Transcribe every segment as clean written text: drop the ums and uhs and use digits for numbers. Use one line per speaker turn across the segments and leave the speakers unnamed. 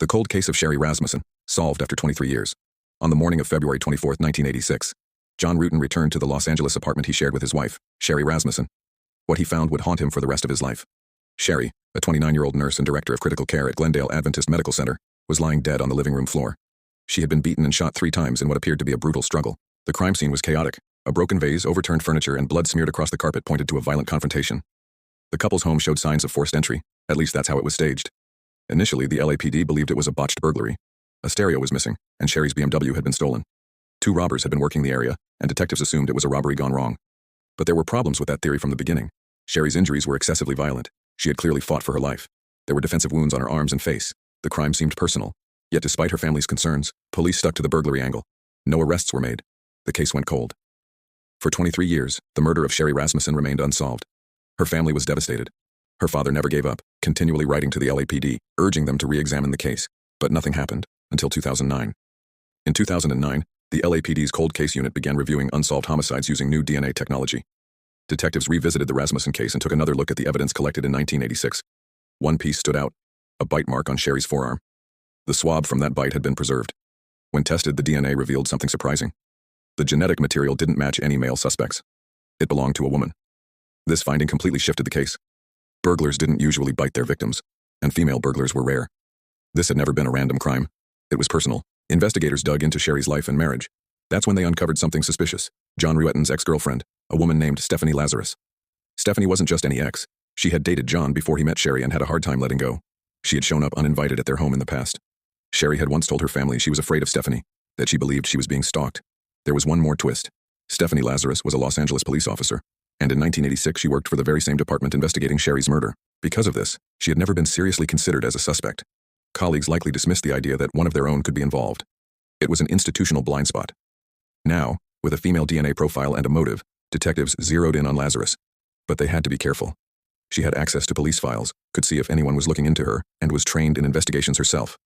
The cold case of Sherri Rasmussen, solved after 23 years. On the morning of February 24, 1986, John Rutan returned to the Los Angeles apartment he shared with his wife, Sherri Rasmussen. What he found would haunt him for the rest of his life. Sherri, a 29-year-old nurse and director of critical care at Glendale Adventist Medical Center, was lying dead on the living room floor. She had been beaten and shot 3 times in what appeared to be a brutal struggle. The crime scene was chaotic. A broken vase, overturned furniture, and blood smeared across the carpet pointed to a violent confrontation. The couple's home showed signs of forced entry, at least that's how it was staged. Initially, the LAPD believed it was a botched burglary. A stereo was missing, and Sherri's BMW had been stolen. 2 robbers had been working the area, and detectives assumed it was a robbery gone wrong. But there were problems with that theory from the beginning. Sherri's injuries were excessively violent. She had clearly fought for her life. There were defensive wounds on her arms and face. The crime seemed personal. Yet despite her family's concerns, police stuck to the burglary angle. No arrests were made. The case went cold. For 23 years, the murder of Sherri Rasmussen remained unsolved. Her family was devastated. Her father never gave up, continually writing to the LAPD, urging them to re-examine the case. But nothing happened, until 2009. In 2009, the LAPD's cold case unit began reviewing unsolved homicides using new DNA technology. Detectives revisited the Rasmussen case and took another look at the evidence collected in 1986. One piece stood out, a bite mark on Sherri's forearm. The swab from that bite had been preserved. When tested, the DNA revealed something surprising. The genetic material didn't match any male suspects. It belonged to a woman. This finding completely shifted the case. Burglars didn't usually bite their victims, and female burglars were rare. This had never been a random crime. It was personal. Investigators dug into Sherri's life and marriage. That's when they uncovered something suspicious. John Rutan's ex-girlfriend, a woman named Stephanie Lazarus. Stephanie wasn't just any ex. She had dated John before he met Sherri and had a hard time letting go. She had shown up uninvited at their home in the past. Sherri had once told her family she was afraid of Stephanie, that she believed she was being stalked. There was one more twist. Stephanie Lazarus was a Los Angeles police officer, and in 1986 she worked for the very same department investigating Sherri's murder. Because of this, she had never been seriously considered as a suspect. Colleagues likely dismissed the idea that one of their own could be involved. It was an institutional blind spot. Now, with a female DNA profile and a motive, detectives zeroed in on Lazarus. But they had to be careful. She had access to police files, could see if anyone was looking into her, and was trained in investigations herself.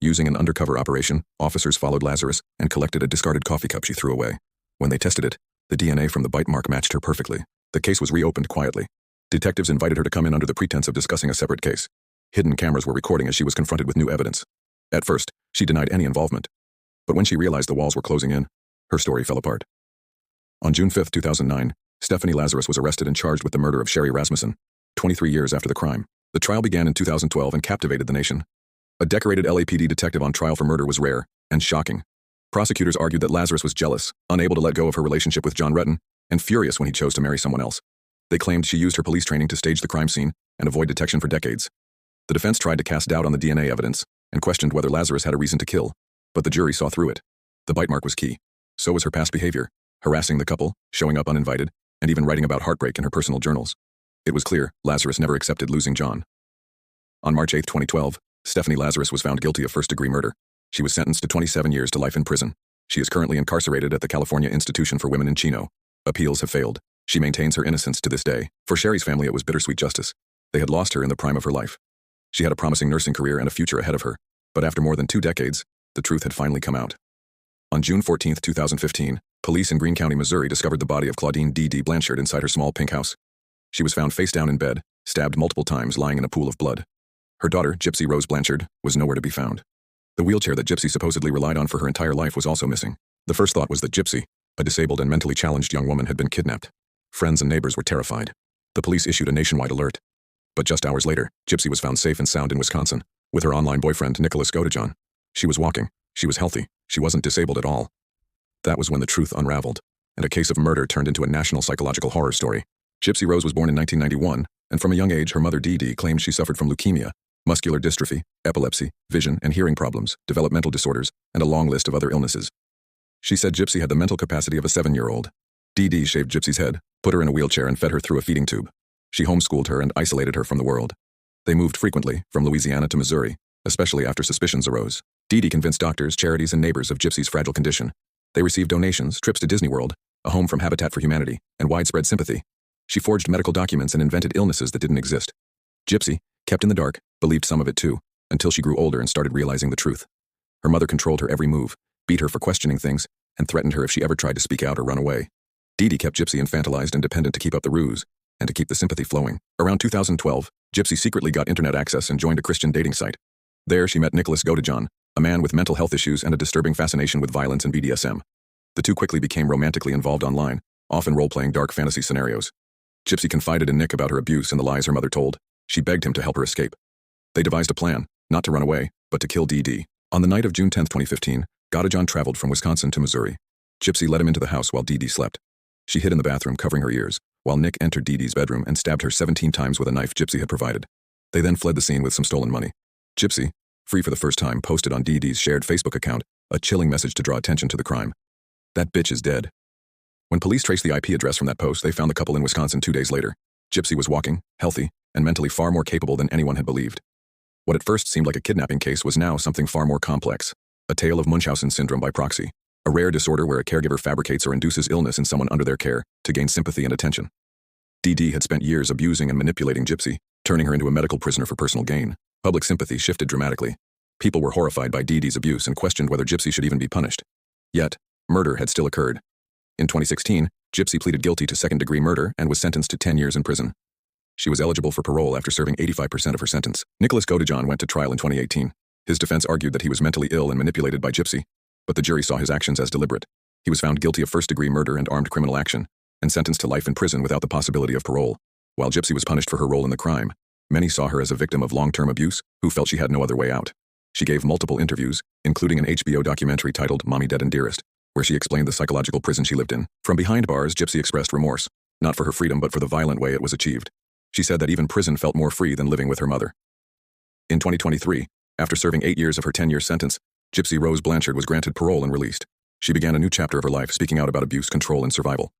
Using an undercover operation, officers followed Lazarus and collected a discarded coffee cup she threw away. When they tested it, the DNA from the bite mark matched her perfectly. The case was reopened quietly. Detectives invited her to come in under the pretense of discussing a separate case. Hidden cameras were recording as she was confronted with new evidence. At first, she denied any involvement. But when she realized the walls were closing in, her story fell apart. On June 5, 2009, Stephanie Lazarus was arrested and charged with the murder of Sherri Rasmussen, 23 years after the crime. The trial began in 2012 and captivated the nation. A decorated LAPD detective on trial for murder was rare and shocking. Prosecutors argued that Lazarus was jealous, unable to let go of her relationship with John Rutan, and furious when he chose to marry someone else. They claimed she used her police training to stage the crime scene and avoid detection for decades. The defense tried to cast doubt on the DNA evidence and questioned whether Lazarus had a reason to kill, but the jury saw through it. The bite mark was key. So was her past behavior, harassing the couple, showing up uninvited, and even writing about heartbreak in her personal journals. It was clear Lazarus never accepted losing John. On March 8, 2012, Stephanie Lazarus was found guilty of first-degree murder. She was sentenced to 27 years to life in prison. She is currently incarcerated at the California Institution for Women in Chino. Appeals have failed. She maintains her innocence to this day. For Sherri's family, it was bittersweet justice. They had lost her in the prime of her life. She had a promising nursing career and a future ahead of her, but after more than 2 decades, the truth had finally come out. On June 14, 2015, police in Greene County, Missouri discovered the body of Claudine D.D. Blanchard inside her small pink house. She was found face down in bed, stabbed multiple times, lying in a pool of blood. Her daughter, Gypsy Rose Blanchard, was nowhere to be found. The wheelchair that Gypsy supposedly relied on for her entire life was also missing. The first thought was that Gypsy, a disabled and mentally challenged young woman, had been kidnapped. Friends and neighbors were terrified. The police issued a nationwide alert. But just hours later, Gypsy was found safe and sound in Wisconsin, with her online boyfriend, Nicholas Godejohn. She was walking. She was healthy. She wasn't disabled at all. That was when the truth unraveled, and a case of murder turned into a national psychological horror story. Gypsy Rose was born in 1991, and from a young age, her mother Dee Dee claimed she suffered from leukemia, muscular dystrophy, epilepsy, vision and hearing problems, developmental disorders, and a long list of other illnesses. She said Gypsy had the mental capacity of a 7-year-old. Dee Dee shaved Gypsy's head, put her in a wheelchair, and fed her through a feeding tube. She homeschooled her and isolated her from the world. They moved frequently, from Louisiana to Missouri, especially after suspicions arose. Dee Dee convinced doctors, charities, and neighbors of Gypsy's fragile condition. They received donations, trips to Disney World, a home from Habitat for Humanity, and widespread sympathy. She forged medical documents and invented illnesses that didn't exist. Gypsy, kept in the dark, believed some of it too, until she grew older and started realizing the truth. Her mother controlled her every move, beat her for questioning things, and threatened her if she ever tried to speak out or run away. Dee Dee kept Gypsy infantilized and dependent to keep up the ruse, and to keep the sympathy flowing. Around 2012, Gypsy secretly got internet access and joined a Christian dating site. There, she met Nicholas Godejohn, a man with mental health issues and a disturbing fascination with violence and BDSM. The two quickly became romantically involved online, often role-playing dark fantasy scenarios. Gypsy confided in Nick about her abuse and the lies her mother told. She begged him to help her escape. They devised a plan, not to run away, but to kill DD. On the night of June 10, 2015, Godejohn traveled from Wisconsin to Missouri. Gypsy let him into the house while DD slept. She hid in the bathroom, covering her ears, while Nick entered DD's bedroom and stabbed her 17 times with a knife Gypsy had provided. They then fled the scene with some stolen money. Gypsy, free for the first time, posted on DD's shared Facebook account a chilling message to draw attention to the crime. "That bitch is dead." When police traced the IP address from that post, they found the couple in Wisconsin 2 days later. Gypsy was walking, healthy, and mentally far more capable than anyone had believed. What at first seemed like a kidnapping case was now something far more complex. A tale of Munchausen syndrome by proxy. A rare disorder where a caregiver fabricates or induces illness in someone under their care to gain sympathy and attention. DD had spent years abusing and manipulating Gypsy, turning her into a medical prisoner for personal gain. Public sympathy shifted dramatically. People were horrified by DD's abuse and questioned whether Gypsy should even be punished. Yet, murder had still occurred. In 2016, Gypsy pleaded guilty to second-degree murder and was sentenced to 10 years in prison. She was eligible for parole after serving 85% of her sentence. Nicholas Godejohn went to trial in 2018. His defense argued that he was mentally ill and manipulated by Gypsy, but the jury saw his actions as deliberate. He was found guilty of first-degree murder and armed criminal action, and sentenced to life in prison without the possibility of parole. While Gypsy was punished for her role in the crime, many saw her as a victim of long-term abuse who felt she had no other way out. She gave multiple interviews, including an HBO documentary titled Mommy Dead and Dearest, where she explained the psychological prison she lived in. From behind bars, Gypsy expressed remorse, not for her freedom but for the violent way it was achieved. She said that even prison felt more free than living with her mother. In 2023, after serving 8 years of her 10-year sentence, Gypsy Rose Blanchard was granted parole and released. She began a new chapter of her life speaking out about abuse, control, and survival.